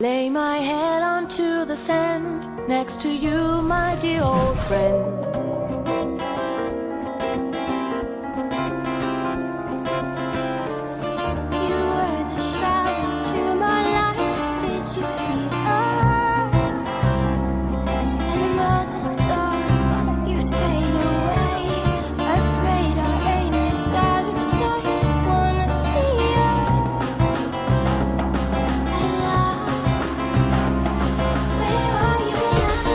Lay my head onto the sand next to you, my dear old friend. You were the shadow to my light. Did you feel us? Another star, you fade away. Afraid our aim is out of sight. Wanna see us alive. Where are you now?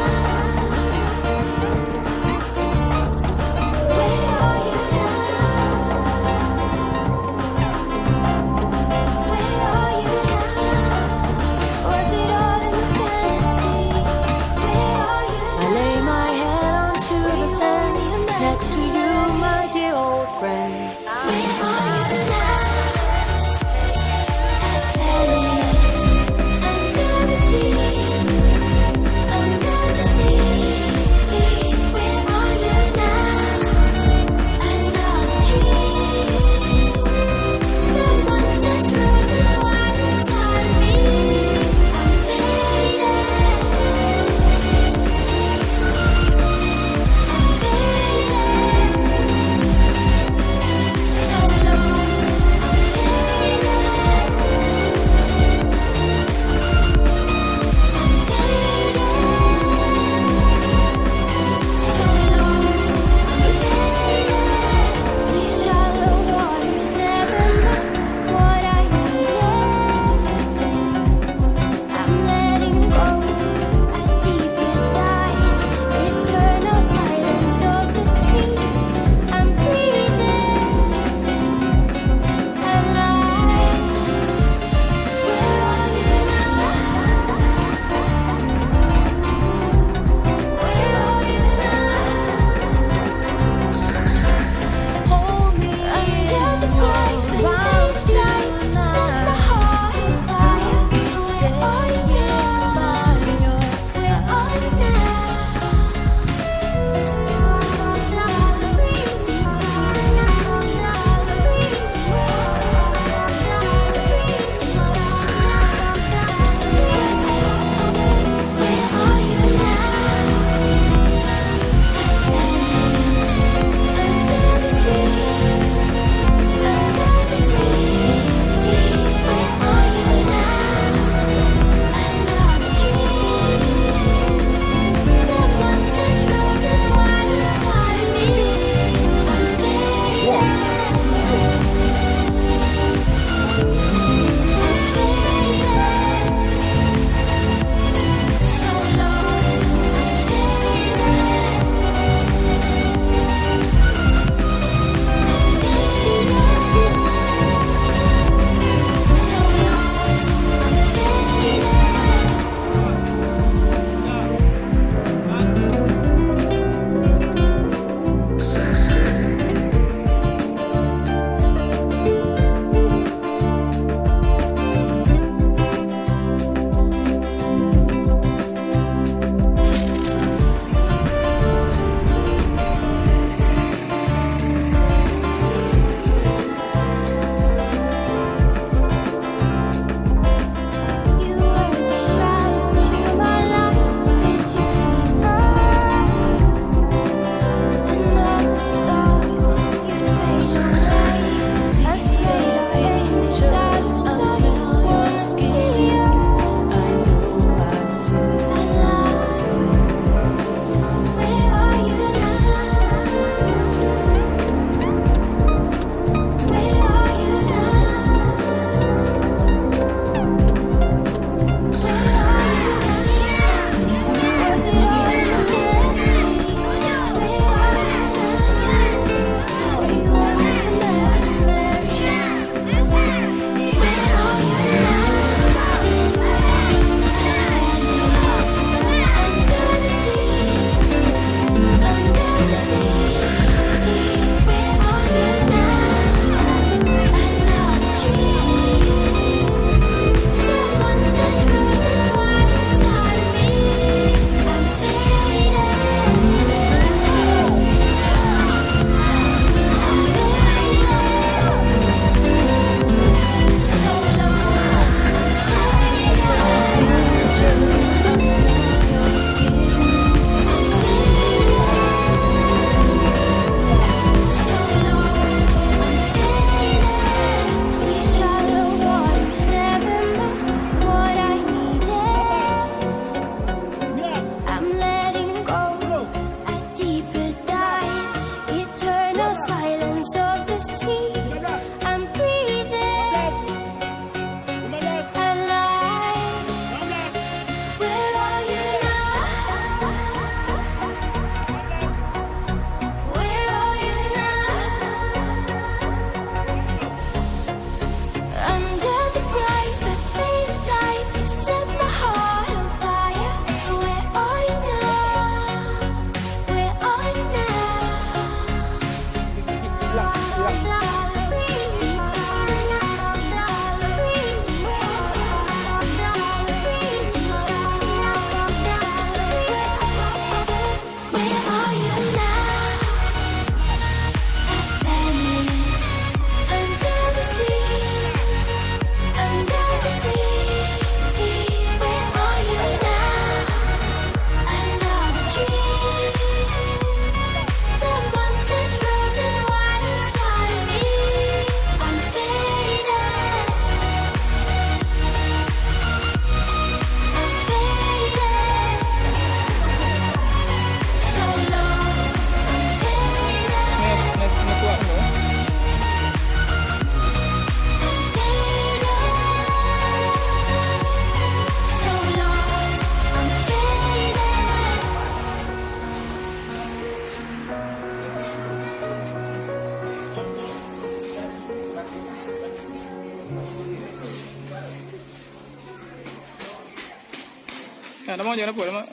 Đamo giờ nó bụi lắm.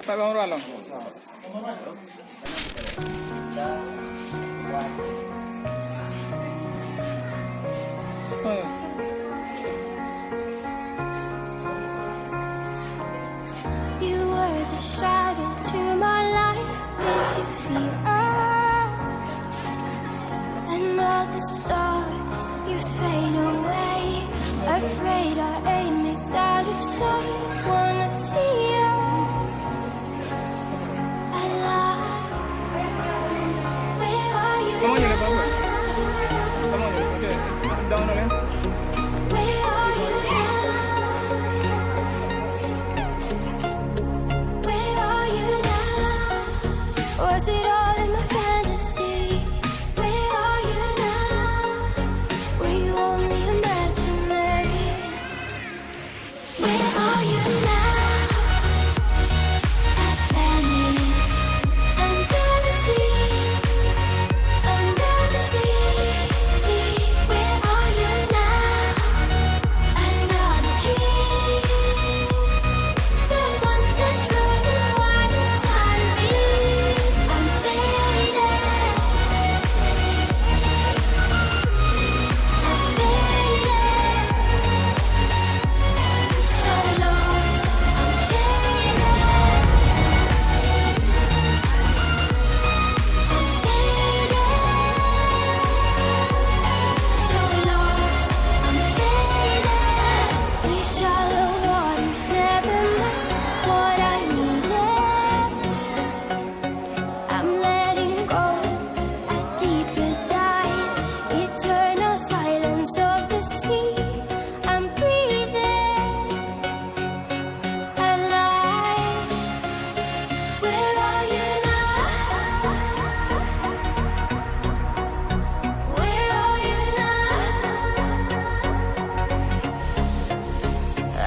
Phải băng ra lòng. You were the shadow to my light. Did you feel another star? You fade away. Afraid our aim is out of sight. Wanna see you alive. Where are you Đamo giờ nó now? băng bụi. Đamo giờ nó okay. Down again. Where are you now? Where are you now? Was it all in my fantasy? Where are you now? Were you only imaginary? Where are you now? Atlantis, under the sea, under the sea. Where are you now? Another dream. The monsters running wild inside of me. I'm faded. I'm faded. So lost. I'm faded. I'm faded. So lost. I'm faded. These shallow waters never meant what I needed. I'm letting go a deeper dive. Eternal silence of the sea. I'm breathing alive. Where are you now? Where are you now?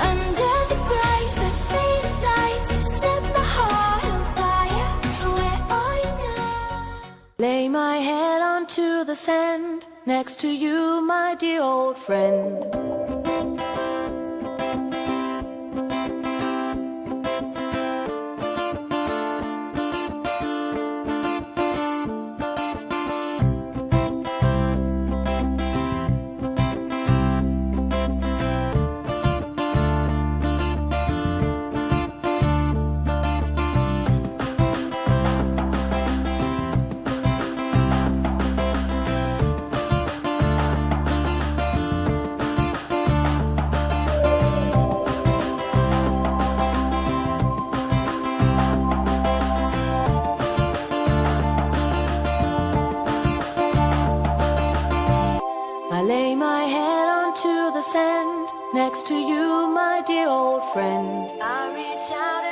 Under the bright but faded lights, you set my heart on fire. Where are you now? Lay my head onto the sand next to you, my dear old friend. I lay my head onto the sand next to you, my dear old friend. I reach out